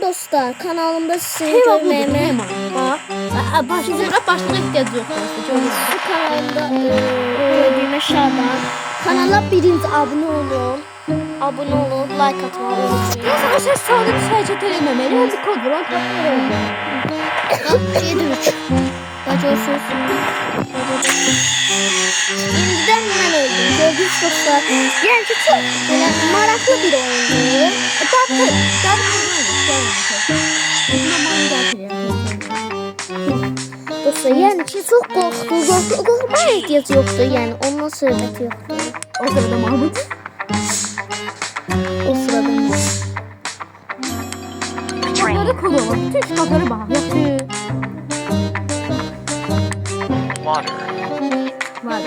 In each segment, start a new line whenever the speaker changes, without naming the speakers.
dostlar, kanalımda sizi görməyimə
başlığa ihtiyacı yok.
bu kanalımda gördüğüme şadan. Kanala birinci abone olun. Abone olun, like atmayı unutmayın.
Mesela sen sağlık sadece telememeli. Hadi kod var. Kod
7-3. Daha görürsünüz. İndiden ben öldüm. Gördüğünüz dostlar. Yani ki çok böyle maraklı bir oyundu. Dostlar yani ki çok korktu. Korkmaya ihtiyacı yoktu yani. Ondan söhbəti yoktu.
O sırada Mahmut.
O sırada mı?
Onları kod olur. Tüm kafaları bak. Yaptı.
Water.
Var.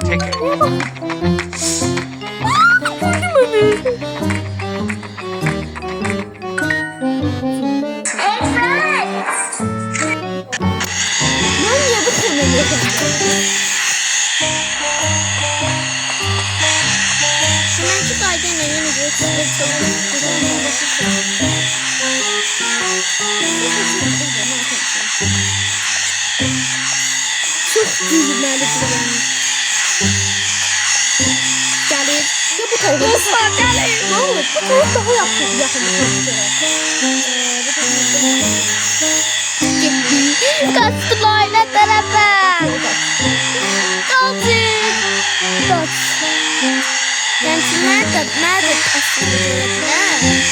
Ticket.
Ben niye bu konuyu
Hemen çık aydın yeni video. Çok düğünlerli bir oyun. Gelir. Ya bu tarafa. Dostlar gelir.
Ne olur? Bu taraf daha yakın.
Kaçtılar ne tarafa? Kaçın. Kaç. Yani nerede aslında görebilir?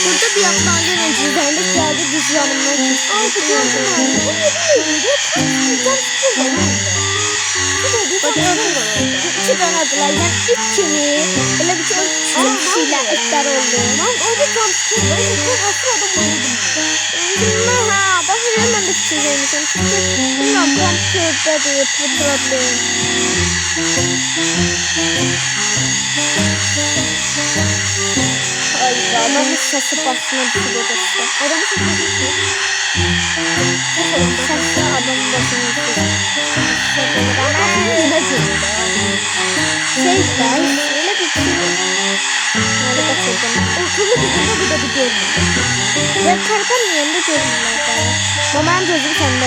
Burada bir yapılan gelen cüzdanlık geldi biz yanımdan çıktı.
Ay bu gördüm
İki tane adılar yani üç kimi böyle bir çok küçük kişiler etler oldu.
orada tam çıkıyor. Ben hasta adam oynadım.
Ha bak hemen de küçülmüşüm. Çünkü bilmiyorum kompüterde de problem. Ay ya adamın sesi basına düşüyor dostlar.
Adamı çok kötü.
Sesi adamın basına düşüyor. Şey ben öyle bir şey. Nerede kaçırdım?
Ortalığı bir de bir görmüyor.
Ben karkanın yanında görmüyorlar. Ama ben gözüm sende.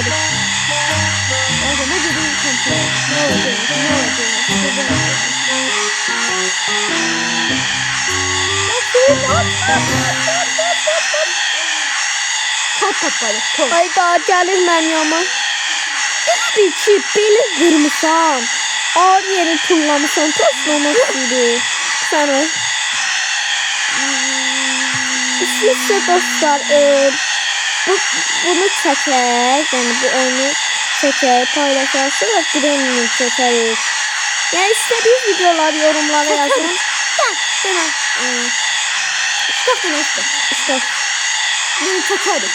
Orada ne dediğini kontrol. Ne oldu? Kod patladı. Kod.
Ay daha gelir mən yama. Bir ki beli qırmışsan. Ağır yeri tullamışsan. Toslamaq istəyir. Sənə. İstəyirsə dostlar. Bunu çəkək. Yəni bu oyunu çəkək. Paylaşarsın və Granny çəkərik. Yəni istədiyiniz videolar yorumlara yazın.
Hemen. Stop bunu işte.
İşte
Beni çekerim.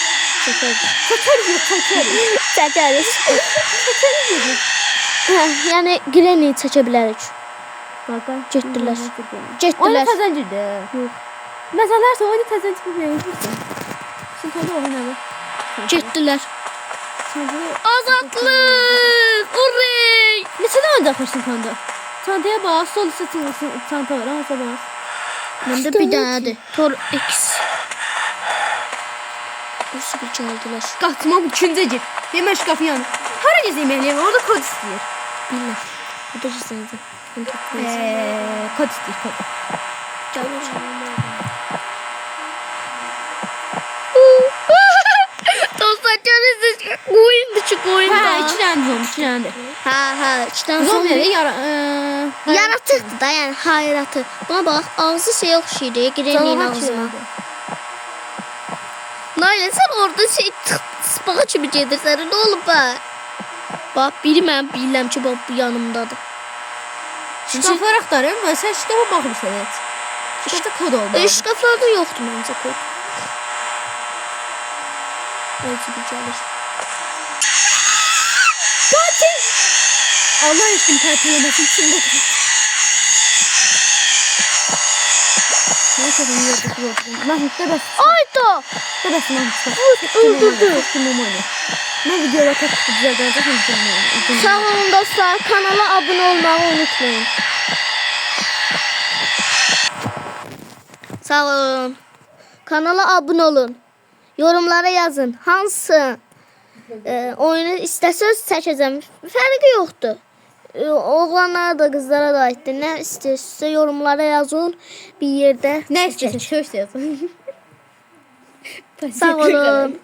çəkək.
Çekerim yok çekerim.
Çəkərik.
Çekerim yok.
Yəni Granny çəkə bilərik.
Bak.
Getdilər.
Oyunu
Getdilər.
təzəncirdi.
Yox.
Məsələlərsə oyunu təzəncir bilməyəcəksən. Şimdi tadı oynadı.
Getdilər. Azadlıq! Urey!
Neçədə oynayacaqmışsın kanda? Çantaya bak. Sol üstə çanta var ama sabah.
Məndə bir dənədir. Tor X. Burası bir çaldılar.
Qaçma bu ikinci cip. Hemen şkafın yanı. Hara gezeyim ehliyim? Orada kod istiyor.
Bilmem. Bu da gizləndi.
Kod istiyor kod.
Dostlar görürsünüz. Oyundu çık oyunda.
Ha iki tane zombi iki tane de.
Ha. İçdən
Zombileri
zombi. Yaratıqdır da yəni hayratı. Buna bax ağzı şey oxşayır. Granny'nin ağzına. Nayla sen orada şey spağa kimi gedirsən. Nə olub bə? Bax biri mən bilirəm ki bax bu yanımdadır.
Şkaflar aktarıyorum ve sen şkafa bakmışsın evet. Şkafta kod oldu.
Şkaflarda yoxdur məncə kod. Belki bir gəlir.
Allah aşkına tertelemesin içinde. Neyse bunu yaptık. Mahmut da bas.
Ayda!
Da bas Mahmut.
Öldürdü.
Kim oynuyor? Ben videoda çok güzel göreceğim.
Sağ olun dostlar. Kanala abone olmayı unutmayın. Sağ olun. Kanala abunə olun. Yorumlara yazın. Hansı oyunu istəsəz çəkəcəm. Fərqi yoxdur. Oğlanlara da qızlara da aiddir. Nə istəyirsinizsə yorumlara yazın. Bir yerdə
Nə istəyirsən? Söz yazın.
Sağ olun.